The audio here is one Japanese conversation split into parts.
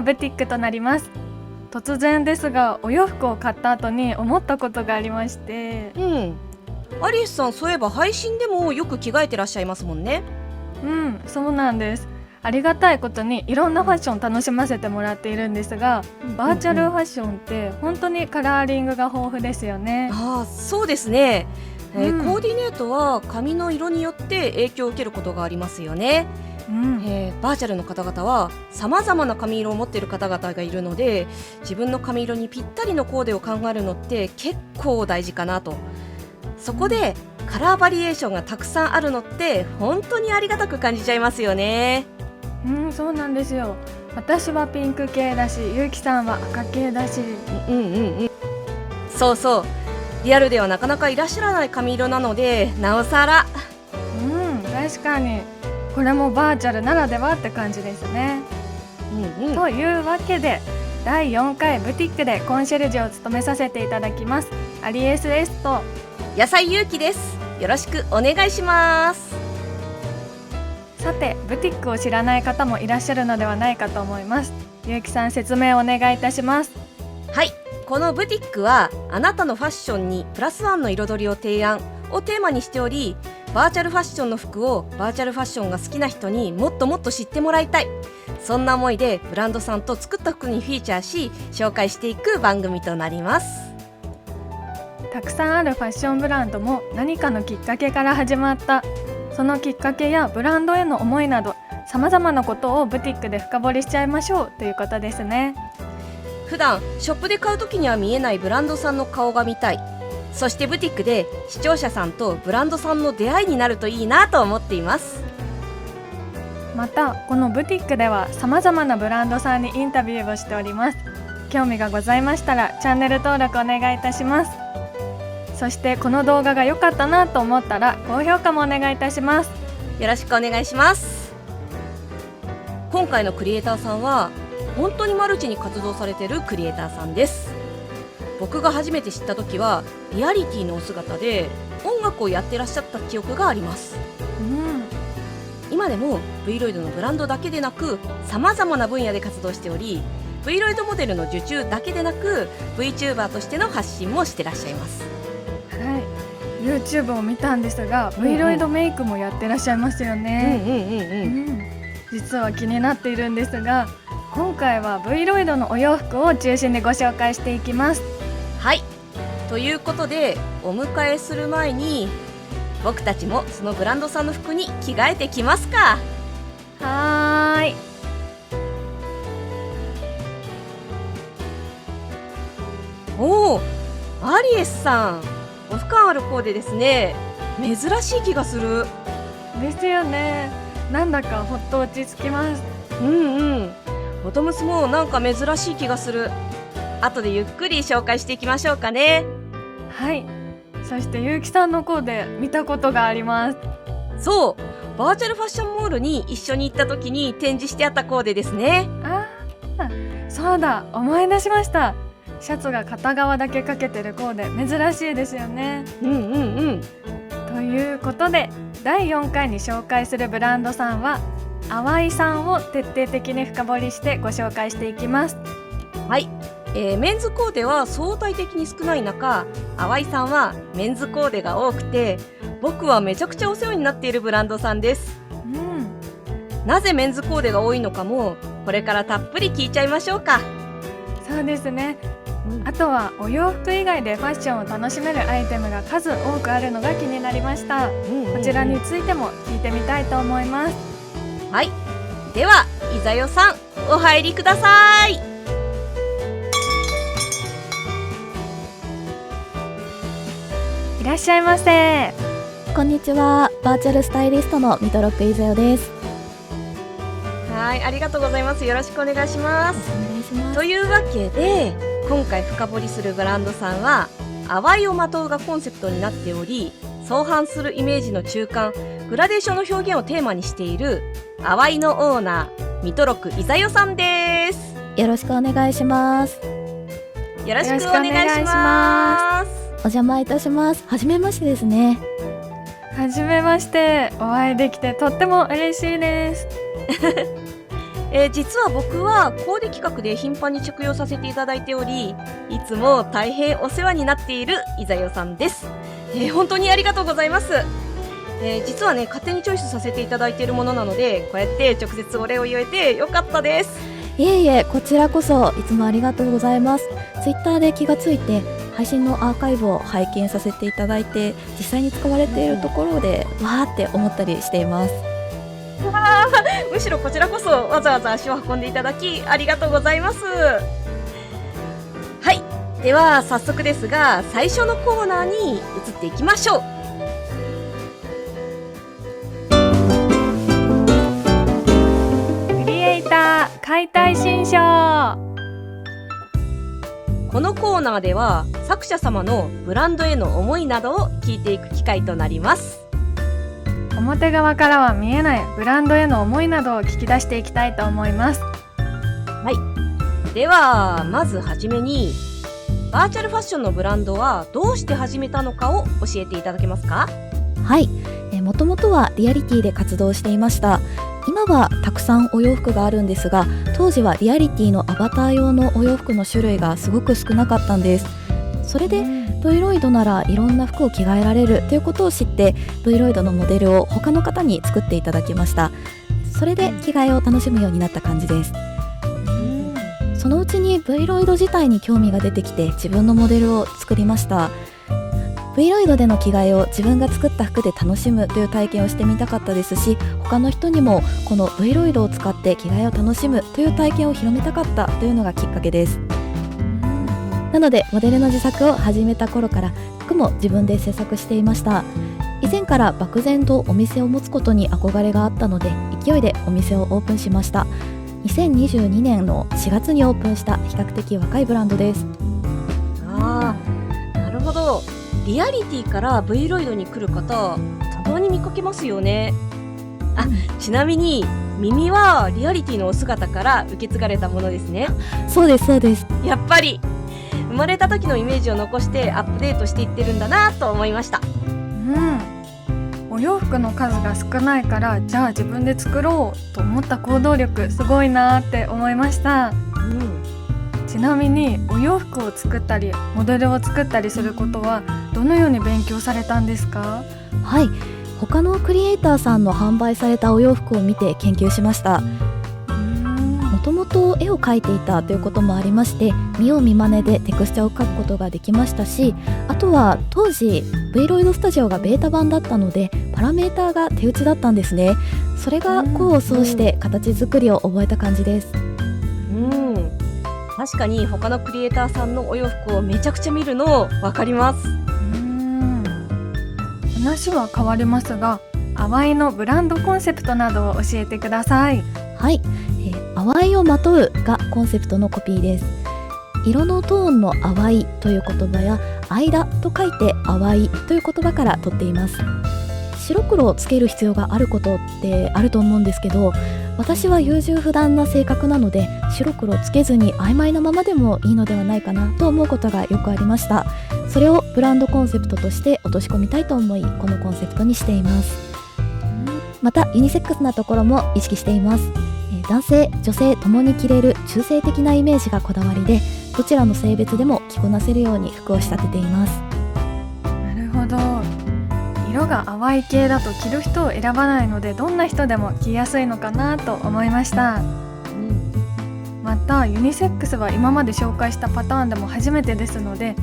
ブティックとなります。突然ですが、お洋服を買った後に思ったことがありまして。アリスさん、そういえば配信でもよく着替えてらっしゃいますもんね。そうなんです。ありがたいことにいろんなファッション楽しませてもらっているんですが、バーチャルファッションって本当にカラーリングが豊富ですよね。そうですね。コーディネートは髪の色によって影響を受けることがありますよね。バーチャルの方々は様々な髪色を持っている方々がいるので、自分の髪色にぴったりのコーデを考えるのって結構大事かなと。そこでカラーバリエーションがたくさんあるのって本当にありがたく感じちゃいますよね。そうなんですよ。私はピンク系だし、ゆうきさんは赤系だし。そうそう、リアルではなかなかいらっしゃらない髪色なので、なおさら。確かにこれもバーチャルならではって感じですね。というわけで、第4回ブティックでコンシェルジュを務めさせていただきますアリエスエスと野菜ゆうきです。よろしくお願いします。さて、ブティックを知らない方もいらっしゃるのではないかと思います。ゆうきさん、説明をお願いいたします。はい、このブティックはあなたのファッションにプラスワンの彩りを提案をテーマにしており、バーチャルファッションの服をバーチャルファッションが好きな人にもっともっと知ってもらいたい、そんな思いでブランドさんと作った服にフィーチャーし紹介していく番組となります。たくさんあるファッションブランドも何かのきっかけから始まった。そのきっかけやブランドへの思いなど、さまざまなことをブティックで深掘りしちゃいましょうということですね。普段ショップで買う時には見えないブランドさんの顔が見たい、そしてブティックで視聴者さんとブランドさんの出会いになるといいなと思っています。また、このブティックではさまざまなブランドさんにインタビューをしております。興味がございましたらチャンネル登録お願いいたします。そしてこの動画が良かったなと思ったら高評価もお願いいたします。よろしくお願いします。今回のクリエイターさんは本当にマルチに活動されているクリエイターさんです。僕が初めて知った時はリアリティのお姿で音楽をやってらっしゃった記憶があります。今でも V ロイドのブランドだけでなく様々な分野で活動しており、 V ロイドモデルの受注だけでなく VTuber としての発信もしてらっしゃいます。YouTube を見たんですが、V ロイドメイクもやってらっしゃいますよね。実は気になっているんですが、今回は V ロイドのお洋服を中心にご紹介していきます。はい、ということでお迎えする前に僕たちもそのブランドさんの服に着替えてきますか。はーい。おー、アリエスさん、オフ感あるコーデですね。珍しい気がする。ですよね。なんだかほっと落ち着きます。ボトムスもなんか珍しい気がする。後でゆっくり紹介していきましょうかね。はい。そしてゆうきさんのコーデ見たことがあります。そう、バーチャルファッションモールに一緒に行った時に展示してあったコーデですね。そうだ、思い出しました。シャツが片側だけかけてるコーデ、珍しいですよね。ということで、第4回に紹介するブランドさんは淡井さんを徹底的に深掘りしてご紹介していきます。はい、メンズコーデは相対的に少ない中、淡井さんはメンズコーデが多くて、僕はめちゃくちゃお世話になっているブランドさんです。なぜメンズコーデが多いのかもこれからたっぷり聞いちゃいましょうか。そうですね。あとはお洋服以外でファッションを楽しめるアイテムが数多くあるのが気になりました。こちらについても聞いてみたいと思います。はい、ではイザヨさん、お入りください。いらっしゃいませ。こんにちは、バーチャルスタイリストのミトロックイザヨです。はい、ありがとうございます。よろしくお願いします。お願いします。というわけで今回深掘りするブランドさんは淡いをまとうがコンセプトになっており、相反するイメージの中間、グラデーションの表現をテーマにしている淡いのオーナー、ミトロクイザヨさんです。よろしくお願いします。よろしくお願いします。お邪魔いたします。はじめましてですね。はじめまして。お会いできてとっても嬉しいです。実は僕はコーデ企画で頻繁に着用させていただいており、いつも大変お世話になっているいざよさんです。本当にありがとうございます。実はね、勝手にチョイスさせていただいているものなので、こうやって直接お礼を言えてよかったです。いえいえ、こちらこそいつもありがとうございます。ツイッターで気がついて配信のアーカイブを拝見させていただいて、実際に使われているところでわーって思ったりしています。むしろこちらこそわざわざ足を運んでいただきありがとうございます。はい、では早速ですが最初のコーナーに移っていきましょう。クリエイター解体新書。このコーナーでは作者様のブランドへの思いなどを聞いていく機会となります。表側からは見えないブランドへの思いなどを聞き出していきたいと思います。ではまずはじめにバーチャルファッションのブランドはどうして始めたのかを教えていただけますか？はい、もともとはリアリティで活動していました。今はたくさんお洋服があるんですが、当時はリアリティのアバター用のお洋服の種類がすごく少なかったんです。それでVロイドならいろんな服を着替えられるということを知って、Vロイドのモデルを他の方に作っていただきました。それで着替えを楽しむようになった感じです。そのうちに Vロイド自体に興味が出てきて自分のモデルを作りました。Vロイドでの着替えを自分が作った服で楽しむという体験をしてみたかったですし、他の人にもこの Vロイドを使って着替えを楽しむという体験を広めたかったというのがきっかけです。なのでモデルの自作を始めた頃から服も自分で制作していました。以前から漠然とお店を持つことに憧れがあったので、勢いでお店をオープンしました。2022年の4月にオープンした比較的若いブランドです。なるほど。リアリティから V ロイドに来る方たまに見かけますよね。ちなみに耳はリアリティのお姿から受け継がれたものですね。そうですそうです。やっぱり生まれた時のイメージを残してアップデートしていってるんだなと思いました。お洋服の数が少ないから、じゃあ自分で作ろうと思った行動力すごいなって思いました。ちなみにお洋服を作ったりモデルを作ったりすることはどのように勉強されたんですか？はい、他のクリエイターさんの販売されたお洋服を見て研究しました。もともと絵を描いていたということもありまして、見よう見まねでテクスチャを描くことができましたし、あとは当時 V ロイドスタジオがベータ版だったのでパラメーターが手打ちだったんですね。それが功を奏して形作りを覚えた感じです。確かに他のクリエイターさんのお洋服をめちゃくちゃ見るの分かります。話は変わりますが、淡いのブランドコンセプトなどを教えてください。はい、淡いをまとうがコンセプトのコピーです。色のトーンの淡いという言葉や間と書いて淡いという言葉から取っています。白黒をつける必要があることってあると思うんですけど、私は優柔不断な性格なので白黒をつけずに曖昧なままでもいいのではないかなと思うことがよくありました。それをブランドコンセプトとして落とし込みたいと思い、このコンセプトにしています。またユニセックスなところも意識しています。男性女性ともに着れる中性的なイメージがこだわりで、どちらの性別でも着こなせるように服を仕立てています。なるほど。色が淡い系だと着る人を選ばないので、どんな人でも着やすいのかなと思いました。またユニセックスは今まで紹介したパターンでも初めてですので、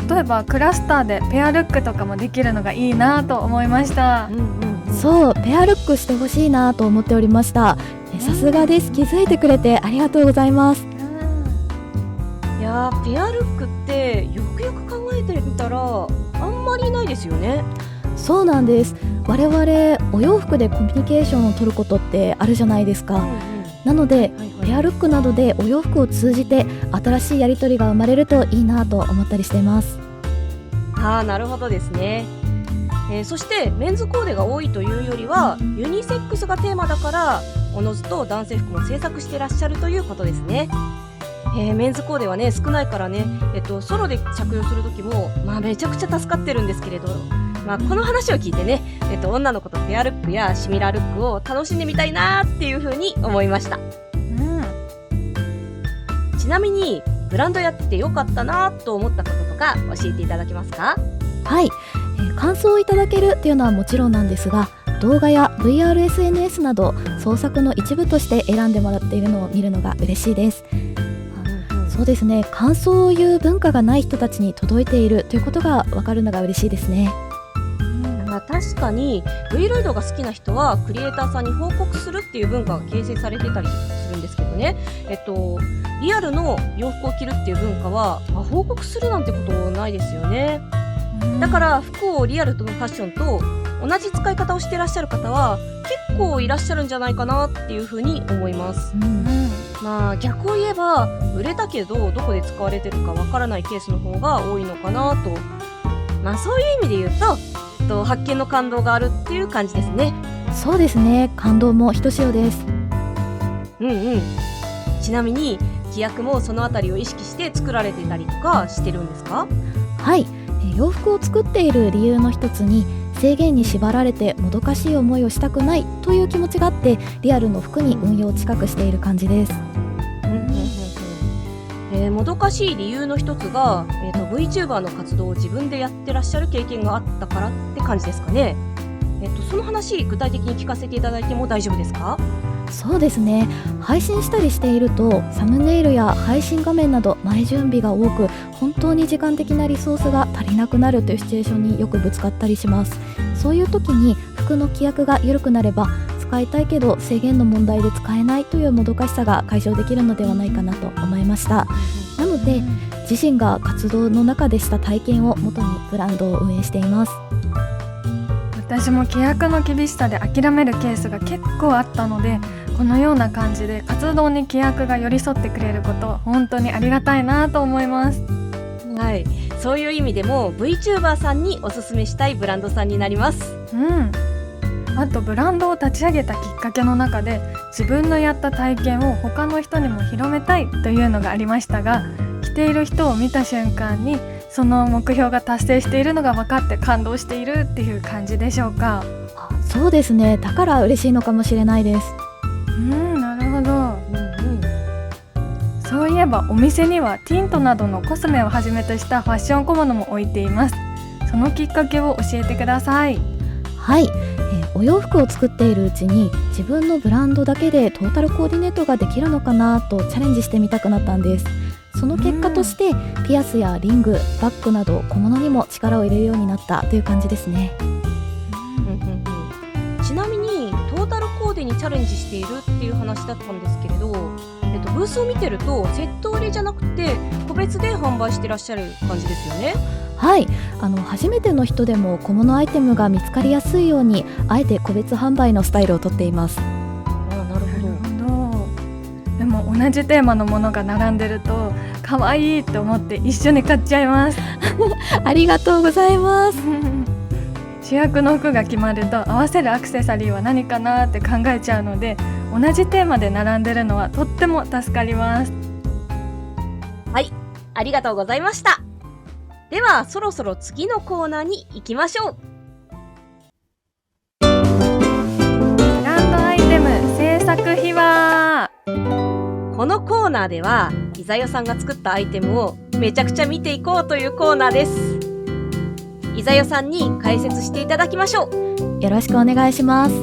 例えばクラスターでペアルックとかもできるのがいいなと思いました。そう、ペアルックしてほしいなと思っておりました。さすがです。気づいてくれてありがとうございます。いやー、ペアルックってよくよく考えてみたらあんまりないですよね。そうなんです。我々お洋服でコミュニケーションを取ることってあるじゃないですか。なので、ペアルックなどでお洋服を通じて新しいやり取りが生まれるといいなと思ったりしています。なるほどですね。そしてメンズコーデが多いというよりはユニセックスがテーマだからおのずと男性服も制作してらっしゃるということですね。メンズコーデはね少ないからね、ソロで着用する時もめちゃくちゃ助かってるんですけれど、この話を聞いてね、女の子とペアルックやシミラールックを楽しんでみたいなっていう風に思いました。ちなみにブランドやっててよかったなと思ったこととか教えていただけますか？はい、感想をいただけるっていうのはもちろんなんですが、動画や VRSNS など創作の一部として選んでもらっているのを見るのが嬉しいです。そうですね、感想を言う文化がない人たちに届いているということが分かるのが嬉しいですね。確かに Vloid が好きな人はクリエイターさんに報告するっていう文化が形成されてたりするんですけどね、リアルの洋服を着るっていう文化は、報告するなんてことないですよね。だから服をリアルとのファッションと同じ使い方をしてらっしゃる方は結構いらっしゃるんじゃないかなっていうふうに思います。逆を言えば売れたけどどこで使われてるかわからないケースの方が多いのかなと、そういう意味で言うと発見の感動があるっていう感じですね。そうですね、感動もひとしおです。ちなみに規約もそのあたりを意識して作られてたりとかしてるんですか？はい、洋服を作っている理由の一つに、制限に縛られてもどかしい思いをしたくないという気持ちがあって、リアルの服に運用を近くしている感じです。もどかしい理由の一つが、VTuber の活動を自分でやってらっしゃる経験があったからって感じですかね。その話具体的に聞かせていただいても大丈夫ですか？そうですね、配信したりしているとサムネイルや配信画面など前準備が多く、本当に時間的なリソースが足りなくなるというシチュエーションによくぶつかったりします。そういう時に服の規約が緩くなれば、使いたいけど制限の問題で使えないというもどかしさが解消できるのではないかなと思いました。なので自身が活動の中でした体験を元にブランドを運営しています。私も規約の厳しさで諦めるケースが結構あったので、このような感じで活動に規約が寄り添ってくれること、本当にありがたいなと思います。はい、そういう意味でも VTuber さんにおすすめしたいブランドさんになります。あとブランドを立ち上げたきっかけの中で、自分のやった体験を他の人にも広めたいというのがありましたが、着ている人を見た瞬間にその目標が達成しているのが分かって感動しているっていう感じでしょうか？そうですね、だから嬉しいのかもしれないです。なるほど。そういえばお店にはティントなどのコスメをはじめとしたファッション小物も置いています。そのきっかけを教えてください。はい、お洋服を作っているうちに自分のブランドだけでトータルコーディネートができるのかなとチャレンジしてみたくなったんです。その結果としてピアスやリング、バッグなど小物にも力を入れるようになったという感じですね。ちなみにトータルコーデにチャレンジしているっていう話だったんですけれど、ブースを見てるとセット売りじゃなくて個別で販売してらっしゃる感じですよね。はい、初めての人でも小物アイテムが見つかりやすいように、あえて個別販売のスタイルをとっています。なるほど。でも同じテーマのものが並んでると可愛いと思って一緒に買っちゃいますありがとうございます主役の服が決まると合わせるアクセサリーは何かなって考えちゃうので、同じテーマで並んでるのはとっても助かります。はい、ありがとうございました。ではそろそろ次のコーナーに行きましょう。ブランドアイテム制作秘話。このコーナーではイザヨさんが作ったアイテムをめちゃくちゃ見ていこうというコーナーです。イザヨさんに解説していただきましょう。よろしくお願いします。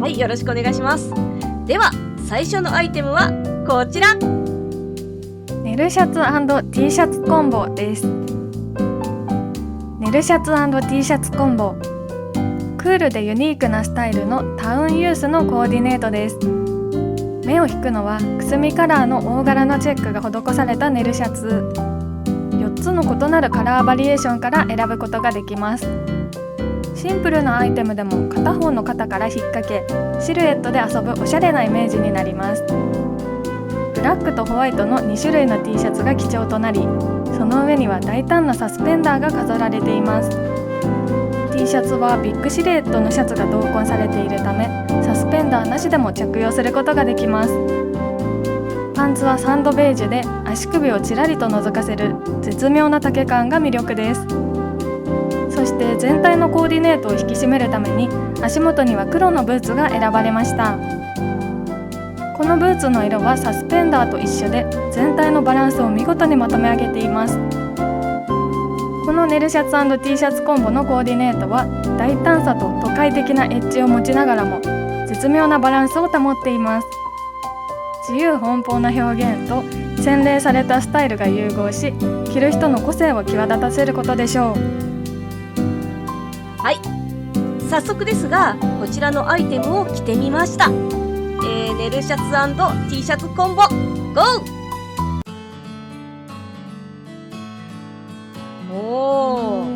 はい、よろしくお願いします。では最初のアイテムはこちら、ネルシャツ&T シャツコンボです。ネルシャツ&T シャツコンボ、クールでユニークなスタイルのタウンユースのコーディネートです。目を引くのはくすみカラーの大柄なチェックが施されたネルシャツ。4つの異なるカラーバリエーションから選ぶことができます。シンプルなアイテムでも片方の肩から引っ掛け、シルエットで遊ぶおしゃれなイメージになります。ブラックとホワイトの2種類の T シャツが基調となり、その上には大胆なサスペンダーが飾られています。 T シャツはビッグシルエットのシャツが同梱されているため、サスペンダーなしでも着用することができます。パンツはサンドベージュで足首をちらりと覗かせる絶妙な丈感が魅力です。そして全体のコーディネートを引き締めるために足元には黒のブーツが選ばれました。このブーツの色はサスペンダーと一緒で全体のバランスを見事にまとめ上げています。このネルシャツ& T シャツコンボのコーディネートは大胆さと都会的なエッジを持ちながらも絶妙なバランスを保っています。自由奔放な表現と洗練されたスタイルが融合し、着る人の個性を際立たせることでしょう。はい、早速ですがこちらのアイテムを着てみました。ネルシャツ&T シャツコンボ GO！ おー、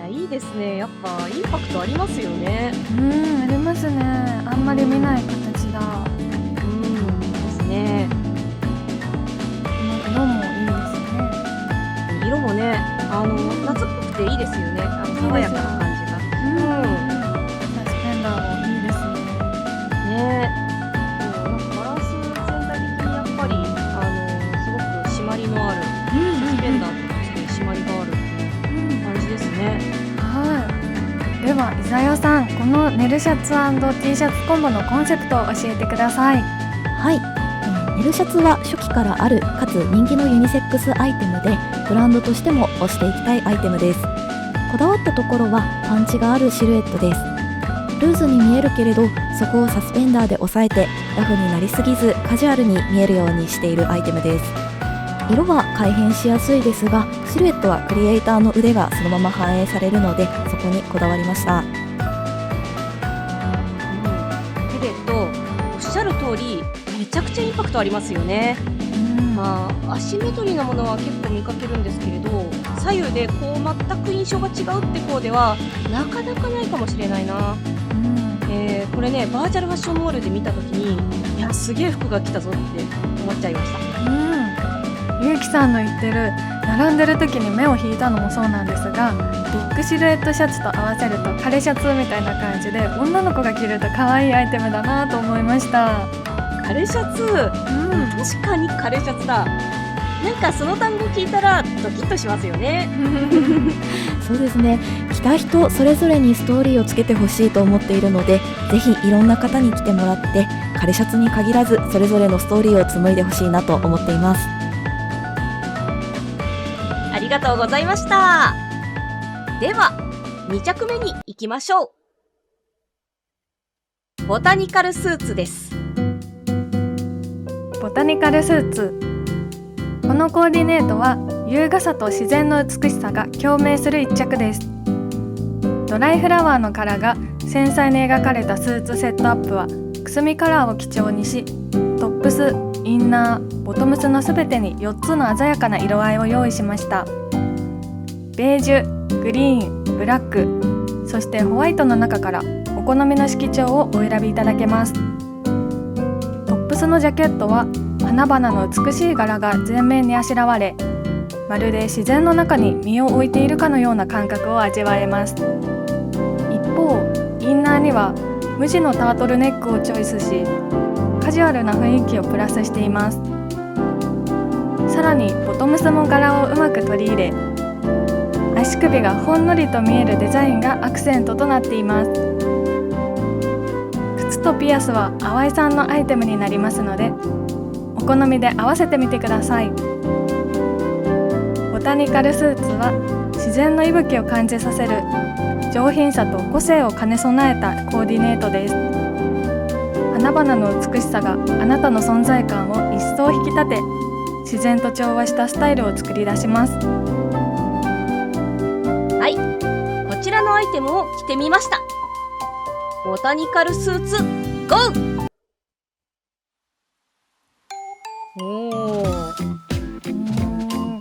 いやいいですね。やっぱインパクトありますよね。ありますね。あんまり見ない形だ。ですね。色もいいですね。色もね、夏っぽくていいですよね。爽やかな感じが。サスペンダーもいいですね。ね、なんかバランス全体的にやっぱりすごく締まりのある、サスペンダーとして締まりがあるっていう感じですね。はい。では伊沢代さん、このネルシャツ&T シャツコンボのコンセプトを教えてください。はい、ネルシャツは初期からあるかつ人気のユニセックスアイテムで、ブランドとしても推していきたいアイテムです。こだわったところはパンチがあるシルエットです。ルーズに見えるけれど、そこをサスペンダーで抑えてラフになりすぎずカジュアルに見えるようにしているアイテムです。色は改変しやすいですが、シルエットはクリエイターの腕がそのまま反映されるので、そこにこだわりました。シルエットおっしゃる通りめちゃくちゃインパクトありますよね。アシンメトリーなものは結構見かけるんですけれど、左右でこう全く印象が違うってコーデはなかなかないかもしれないな。これね、バーチャルファッションモールで見た時に、いやすげえ服が来たぞって思っちゃいました。ゆうきさんの言ってる並んでる時に目を引いたのもそうなんですが、ビッグシルエットシャツと合わせると枯れシャツみたいな感じで女の子が着ると可愛いアイテムだなと思いました。枯れシャツ、確かに枯れシャツだ。なんかその単語聞いたらドキッとしますよね。そうですね、着た人それぞれにストーリーをつけてほしいと思っているので、ぜひいろんな方に着てもらって枯れシャツに限らずそれぞれのストーリーを紡いでほしいなと思っています。ありがとうございました。では2着目に行きましょう。ボタニカルスーツです。ボタニカルスーツ、このコーディネートは優雅さと自然の美しさが共鳴する一着です。ドライフラワーの柄が繊細に描かれたスーツセットアップはくすみカラーを基調にし、トップス、インナー、ボトムスのすべてに4つの鮮やかな色合いを用意しました。ベージュ、グリーン、ブラック、そしてホワイトの中からお好みの色調をお選びいただけます。トップスのジャケットは花々の美しい柄が全面にあしらわれ、まるで自然の中に身を置いているかのような感覚を味わえます。一方、インナーには無地のタートルネックをチョイスし、カジュアルな雰囲気をプラスしています。さらにボトムスも柄をうまく取り入れ、足首がほんのりと見えるデザインがアクセントとなっています。靴とピアスは淡井さんのアイテムになりますので、お好みで合わせてみてください。ボタニカルスーツは自然の息吹を感じさせる上品さと個性を兼ね備えたコーディネートです。花々の美しさがあなたの存在感を一層引き立て、自然と調和したスタイルを作り出します。はい、こちらのアイテムを着てみました。ボタニカルスーツ GO！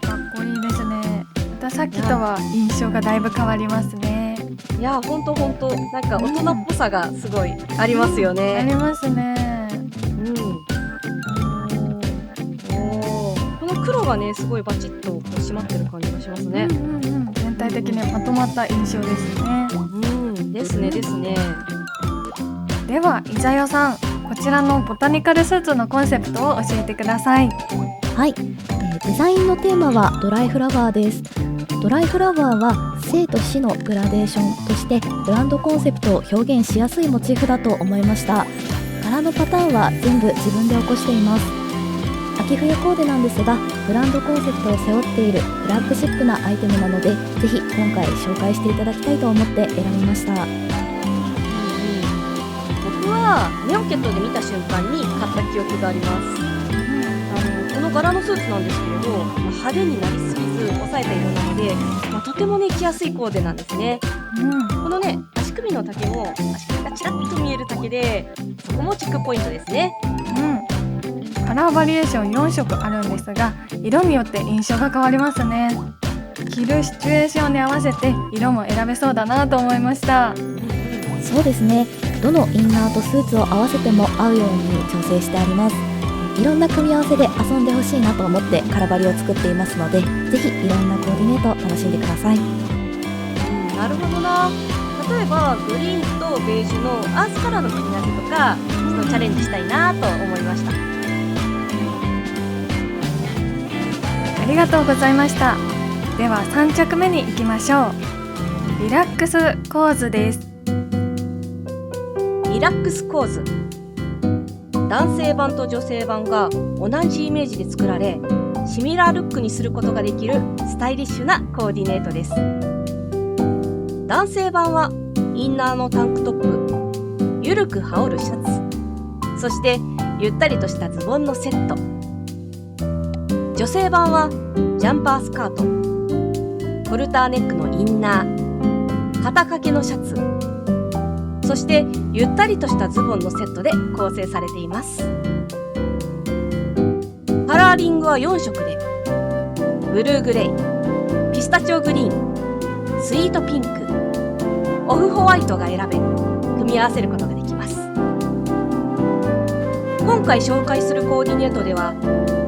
かっこいいですね。またさっきとは印象がだいぶ変わりますね。いやほんとなんか大人っぽさがすごいありますよね。ありますね。この黒がねすごいバチッとこう締まってる感じがしますね。全体的にまとまった印象ですね。ですね。では伊沢代さん、こちらのボタニカルスーツのコンセプトを教えてください。はい、デザインのテーマはドライフラワーです。ドライフラワーは生と死のグラデーションとしてブランドコンセプトを表現しやすいモチーフだと思いました。柄のパターンは全部自分で起こしています。秋冬コーデなんですが、ブランドコンセプトを背負っているフラッグシップなアイテムなので、ぜひ今回紹介していただきたいと思って選びました。僕はネオケットで見た瞬間に買った記憶があります。この柄のスーツなんですけれど、派手になりすぎず抑えた色なので、とてもね着やすいコーデなんですね。このね足首の丈も足首がちらっと見える丈で、そこもチェックポイントですね。カラーバリエーション4色あるんですが、色によって印象が変わりますね。着るシチュエーションに合わせて色も選べそうだなと思いました。そうですね、どのインナーとスーツを合わせても合うように調整してあります。いろんな組み合わせで遊んでほしいなと思ってカラバリを作っていますので、ぜひいろんなコーディネートを楽しんでください。なるほどな。例えばグリーンとベージュのアースカラーの組み合わせとかちょっとチャレンジしたいなと思いました。ありがとうございました。では3着目に行きましょう。リラックス構図です。リラックス構図、男性版と女性版が同じイメージで作られ、シミラールックにすることができるスタイリッシュなコーディネートです。男性版はインナーのタンクトップ、ゆるく羽織るシャツ、そしてゆったりとしたズボンのセット。女性版はジャンパースカート、ホルターネックのインナー、肩掛けのシャツ、そしてゆったりとしたズボンのセットで構成されています。カラーリングは4色で、ブルーグレイ、ピスタチオグリーン、スイートピンク、オフホワイトが選べ、組み合わせることができます。今回紹介するコーディネートでは、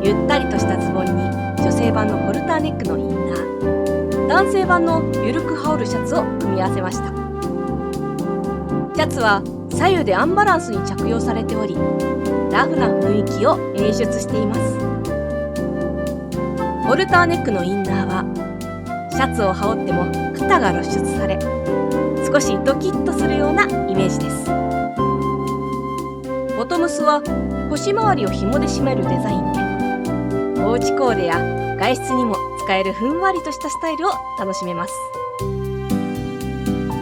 ゆったりとしたズボンに女性版のホルターネックのインナー、男性版のゆるく羽織るシャツを組み合わせました。シャツは左右でアンバランスに着用されており、ラフな雰囲気を演出しています。ホルターネックのインナーはシャツを羽織っても肩が露出され、少しドキッとするようなイメージです。ボトムスは腰回りを紐で締めるデザインで、おうちコーデや外出にも使えるふんわりとしたスタイルを楽しめます。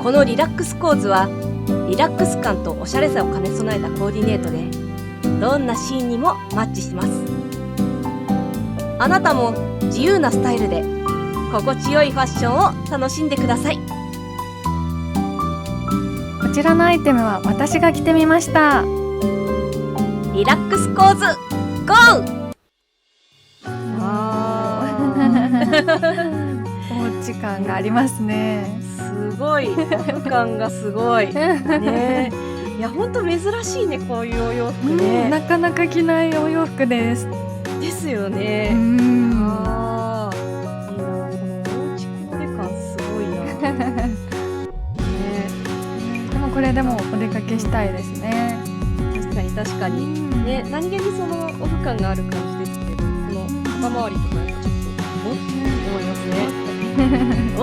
このリラックス構図はリラックス感とおしゃれさを兼ね備えたコーディネートで、どんなシーンにもマッチします。あなたも自由なスタイルで心地よいファッションを楽しんでください。こちらのアイテムは私が着てみました。リラックス構図ゴー。おうち感がありますね。すごい、感がすごいね。いや本当珍しいね、こういうお洋服ね。なかなか着ないお洋服です。ですよね。いいな、このおうちコーデ感すごいな。ね、でもこれでもお出かけしたいですね。確かにね、何気にそのオフ感がある感じですけど、この肩周りとかやっぱちょっとおって思いますね。お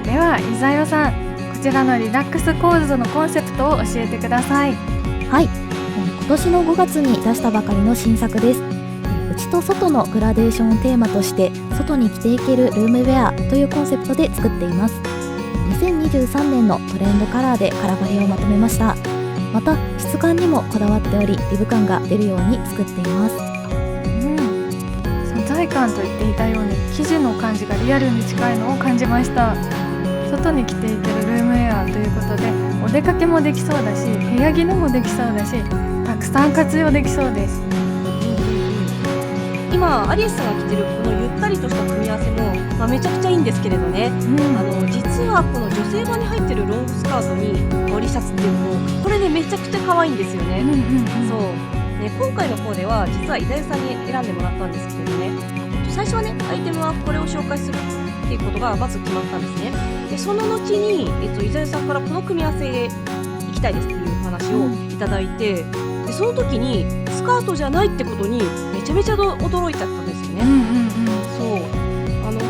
では伊沢さん、こちらのリラックス構図のコンセプトを教えてください。はい、今年の5月に出したばかりの新作です。内と外のグラデーションをテーマとして、外に着ていけるルームウェアというコンセプトで作っています。2023年のトレンドカラーでカラバリをまとめました。また質感にもこだわっており、リブ感が出るように作っています。存在感と言っていたように生地の感じがリアルに近いのを感じました。外に着ていけるルームウェアということで、お出かけもできそうだし、部屋着のもできそうだし、たくさん活用できそうです。今アリエスさんが着てるこのゆったりとした組み合わせも、めちゃくちゃいいんですけれどね、実はこの女性版に入ってるロングスカートに羽織シャツっていうのも、これねめちゃくちゃ可愛いんですよね。そうね、今回の方では実は伊沢さんに選んでもらったんですけれどね、最初はねアイテムはこれを紹介するっていうことがまず決まったんですね。でその後に、伊沢さんからこの組み合わせでいきたいですっていう話をいただいて、でその時にスカートじゃないってことにめちゃめちゃ驚いちゃったんですよね。そう、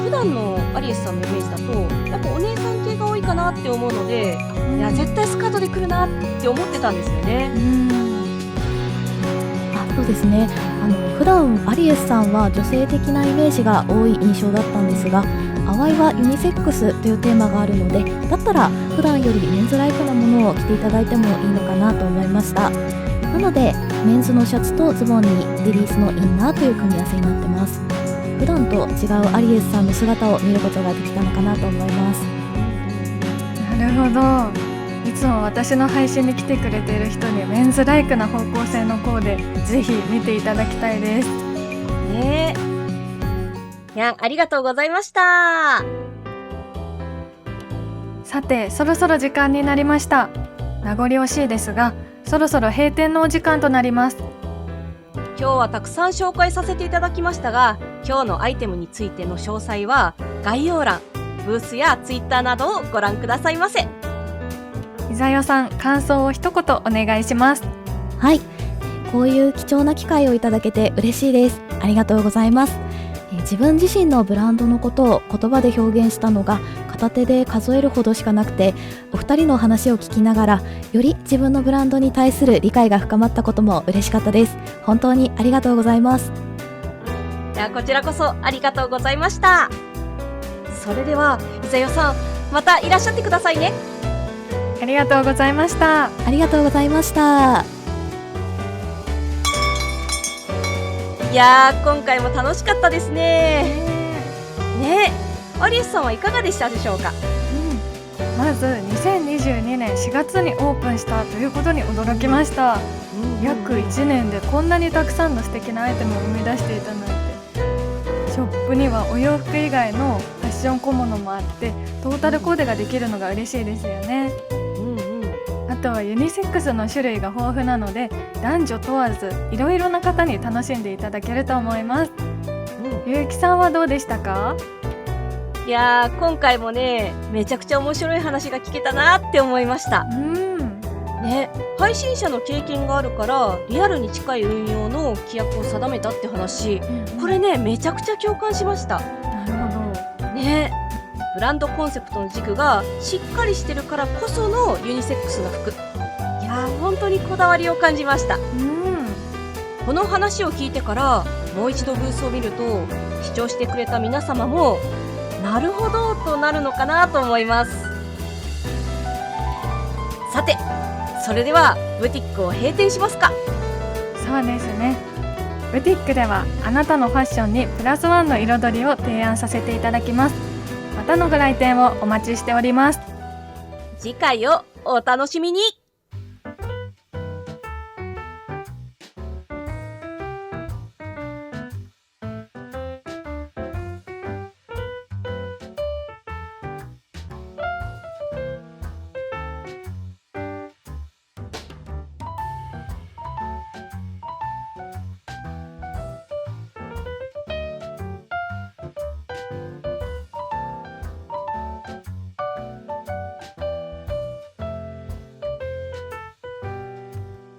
普段段のアリエスさんのイメージだとやっぱお姉さん系が多いかなって思うので、いや絶対スカートで来るなって思ってたんですよね。そうですね。普段アリエスさんは女性的なイメージが多い印象だったんですが、淡いはユニセックスというテーマがあるので、だったら普段よりメンズライクなものを着ていただいてもいいのかなと思いました。なのでメンズのシャツとズボンにレディースのインナーという組み合わせになってます。普段と違うアリエスさんの姿を見ることができたのかなと思います。なるほど。いつも私の配信に来てくれている人にメンズライクな方向性のコーデぜひ見ていただきたいですね。にゃん、ありがとうございました。さて、そろそろ時間になりました。名残惜しいですが、そろそろ閉店のお時間となります。今日はたくさん紹介させていただきましたが、今日のアイテムについての詳細は概要欄、ブースやツイッターなどをご覧くださいませ。いざよさん、感想を一言お願いします。はい、こういう貴重な機会をいただけて嬉しいです。ありがとうございます。自分自身のブランドのことを言葉で表現したのが片手で数えるほどしかなくて、お二人の話を聞きながらより自分のブランドに対する理解が深まったことも嬉しかったです。本当にありがとうございます。いや、こちらこそありがとうございました。それではいざよさん、またいらっしゃってくださいね。ありがとうございました。ありがとうございました。いやー、今回も楽しかったですね。ねえ、アリエスさんはいかがでしたでしょうか。まず2022年4月にオープンしたということに驚きました。約1年でこんなにたくさんの素敵なアイテムを生み出していたなんて。ショップにはお洋服以外のファッション小物もあって、トータルコーデができるのが嬉しいですよね。あとはユニセックスの種類が豊富なので、男女問わずいろいろな方に楽しんでいただけると思います。ゆうきさんはどうでしたか？いやー、今回もね、めちゃくちゃ面白い話が聞けたなって思いました。ね、配信者の経験があるからリアルに近い運用の規約を定めたって話、これね、めちゃくちゃ共感しました。なるほどね。ブランドコンセプトの軸がしっかりしてるからこそのユニセックスな服。いやー、本当にこだわりを感じました。この話を聞いてからもう一度ブースを見ると、視聴してくれた皆様もなるほどとなるのかなと思います。さて、それではブティックを閉店しますか。そうですね。ブティックではあなたのファッションにプラスワンの彩りを提案させていただきます。またのご来店をお待ちしております。次回をお楽しみに。